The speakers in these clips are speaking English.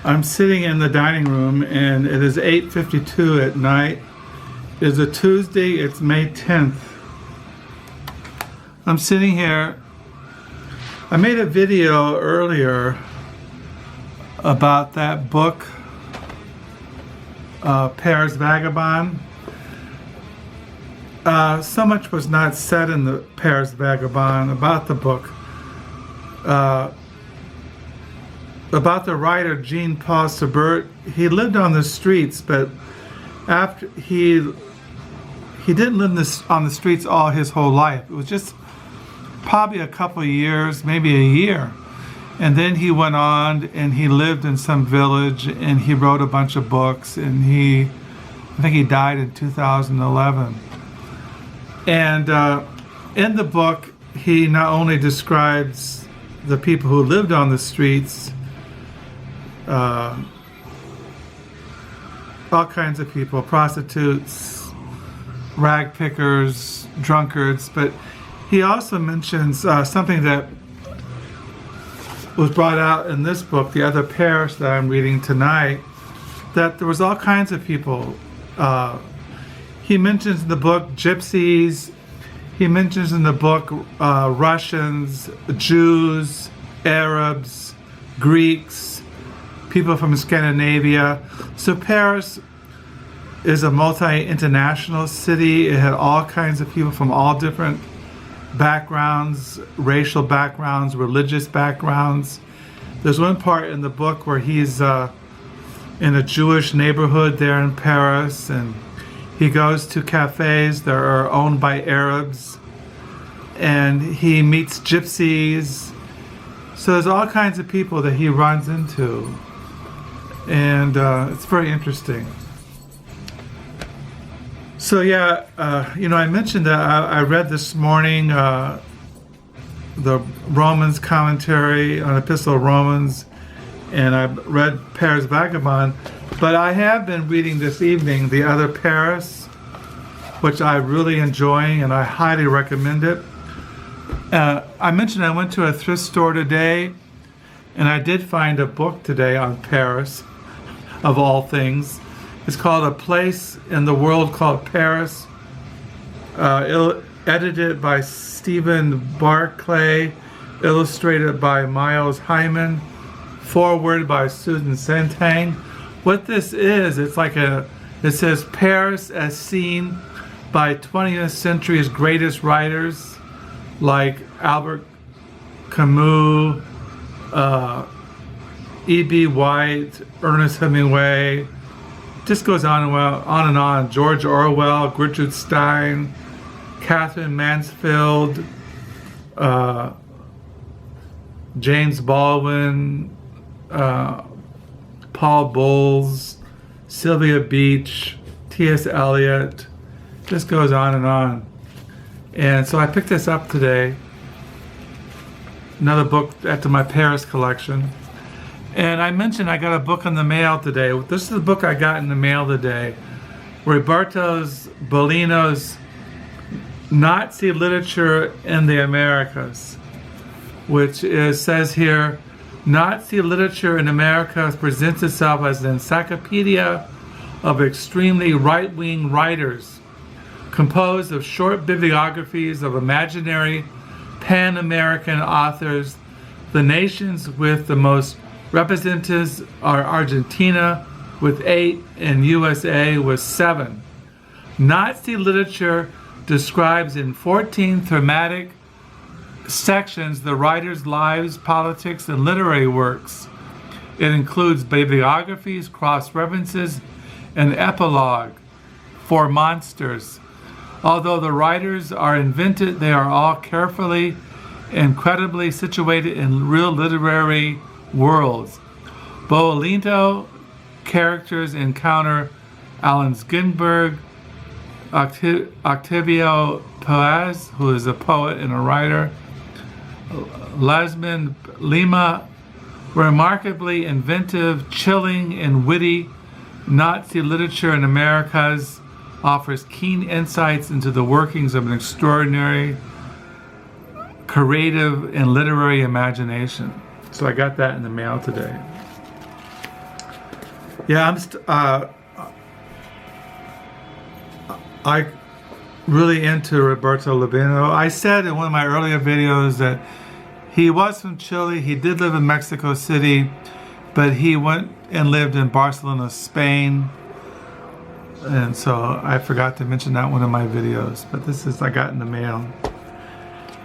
I'm sitting in the dining room and it is 8:52 at night. It is a Tuesday, it's May 10th. I'm sitting here. I made a video earlier about that book, Paris Vagabond. So much was not said in the Paris Vagabond about the book. About the writer Jean-Paul Sartre. He lived on the streets, but after he didn't live on the streets all his whole life. It was just probably a couple of years, maybe a year. And then he went on and he lived in some village and he wrote a bunch of books, and I think he died in 2011. And in the book, he not only describes the people who lived on the streets, all kinds of people, prostitutes, rag pickers, drunkards, but he also mentions something that was brought out in this book, The Other Paris, that I'm reading tonight, that there was all kinds of people. He mentions in the book gypsies, he mentions in the book Russians, Jews, Arabs, Greeks, people from Scandinavia. So Paris is a multi-international city. It had all kinds of people from all different backgrounds, racial backgrounds, religious backgrounds. There's one part in the book where he's in a Jewish neighborhood there in Paris, and he goes to cafes that are owned by Arabs, and he meets gypsies. So there's all kinds of people that he runs into, and it's very interesting. So yeah, I mentioned that I read this morning the Romans commentary on Epistle of Romans, and I read Paris Vagabond, but I have been reading this evening The Other Paris, which I'm really enjoying, and I highly recommend it. I mentioned I went to a thrift store today, and I did find a book today on Paris, of all things. It's called A Place in the World Called Paris, edited by Stephen Barclay, illustrated by Miles Hyman, foreword by Susan Sontag. What this is, it says Paris as seen by 20th century's greatest writers like Albert Camus, E.B. White, Ernest Hemingway. Just goes on and on. George Orwell, Gertrude Stein, Catherine Mansfield, James Baldwin, Paul Bowles, Sylvia Beach, T.S. Eliot. Just goes on and on. And so I picked this up today. Another book added to my Paris collection. And I mentioned I got a book in the mail today. This is the book I got in the mail today. Roberto Bellino's Nazi Literature in the Americas, which says here, Nazi literature in America presents itself as an encyclopedia of extremely right-wing writers, composed of short bibliographies of imaginary pan-American authors. The nations with the most representatives are Argentina with 8 and USA with 7. Nazi literature describes in 14 thematic sections the writer's lives, politics, and literary works. It includes bibliographies, cross-references, and epilogue for monsters. Although the writers are invented, they are all carefully and credibly situated in real literary worlds. Bellino characters encounter Allen Ginsberg, Octavio Paz, who is a poet and a writer, Lasmin Lima, remarkably inventive, chilling, and witty. Nazi literature in Americas offers keen insights into the workings of an extraordinary, creative, and literary imagination. So I got that in the mail today. Yeah, I really into Roberto Labino. I said in one of my earlier videos that he was from Chile. He did live in Mexico City, but he went and lived in Barcelona, Spain. And so I forgot to mention that in one of my videos, but this is I got in the mail.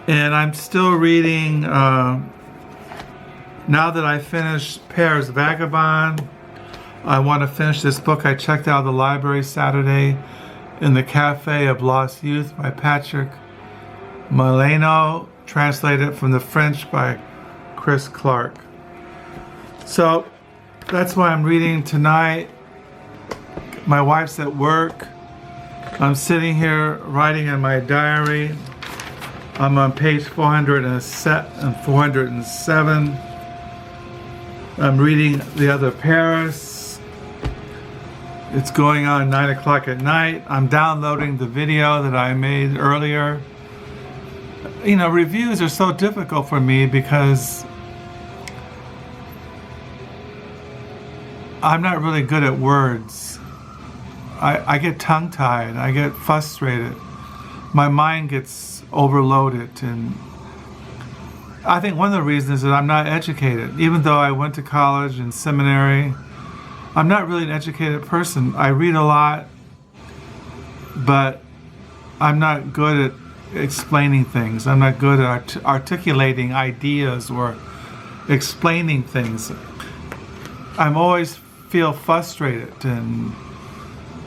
And I'm still reading, now that I finished Pear's Vagabond, I want to finish this book I checked out of the library Saturday, In the Cafe of Lost Youth by Patrick Molino, translated from the French by Chris Clark. So that's why I'm reading tonight. My wife's at work. I'm sitting here writing in my diary. I'm on page 407. I'm reading The Other Paris. It's going on 9 o'clock at night. I'm downloading the video that I made earlier. You know, reviews are so difficult for me because I'm not really good at words. I get tongue-tied, I get frustrated. My mind gets overloaded, and I think one of the reasons is that I'm not educated. Even though I went to college and seminary, I'm not really an educated person. I read a lot, but I'm not good at explaining things. I'm not good at articulating ideas or explaining things. I'm always feel frustrated, and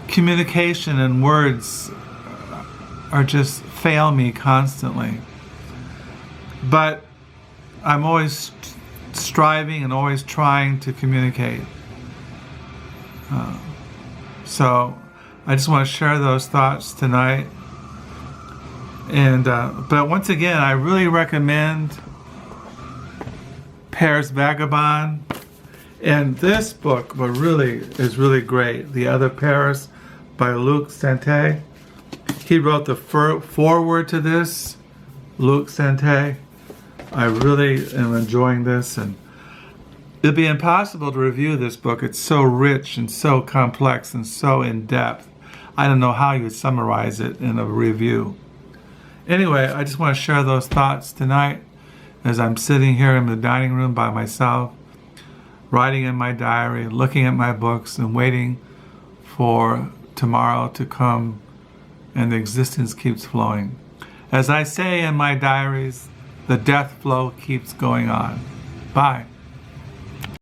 communication and words are just fail me constantly. But I'm always striving and always trying to communicate. So I just want to share those thoughts tonight. And but once again, I really recommend Pear's Vagabond. And this book is really great. The Other Paris by Luc Santé. He wrote the foreword to this, Luc Santé. I really am enjoying this, and it'd be impossible to review this book. It's so rich and so complex and so in-depth. I don't know how you would summarize it in a review. Anyway, I just want to share those thoughts tonight as I'm sitting here in the dining room by myself, writing in my diary, looking at my books, and waiting for tomorrow to come, and the existence keeps flowing. As I say in my diaries, the death flow keeps going on. Bye.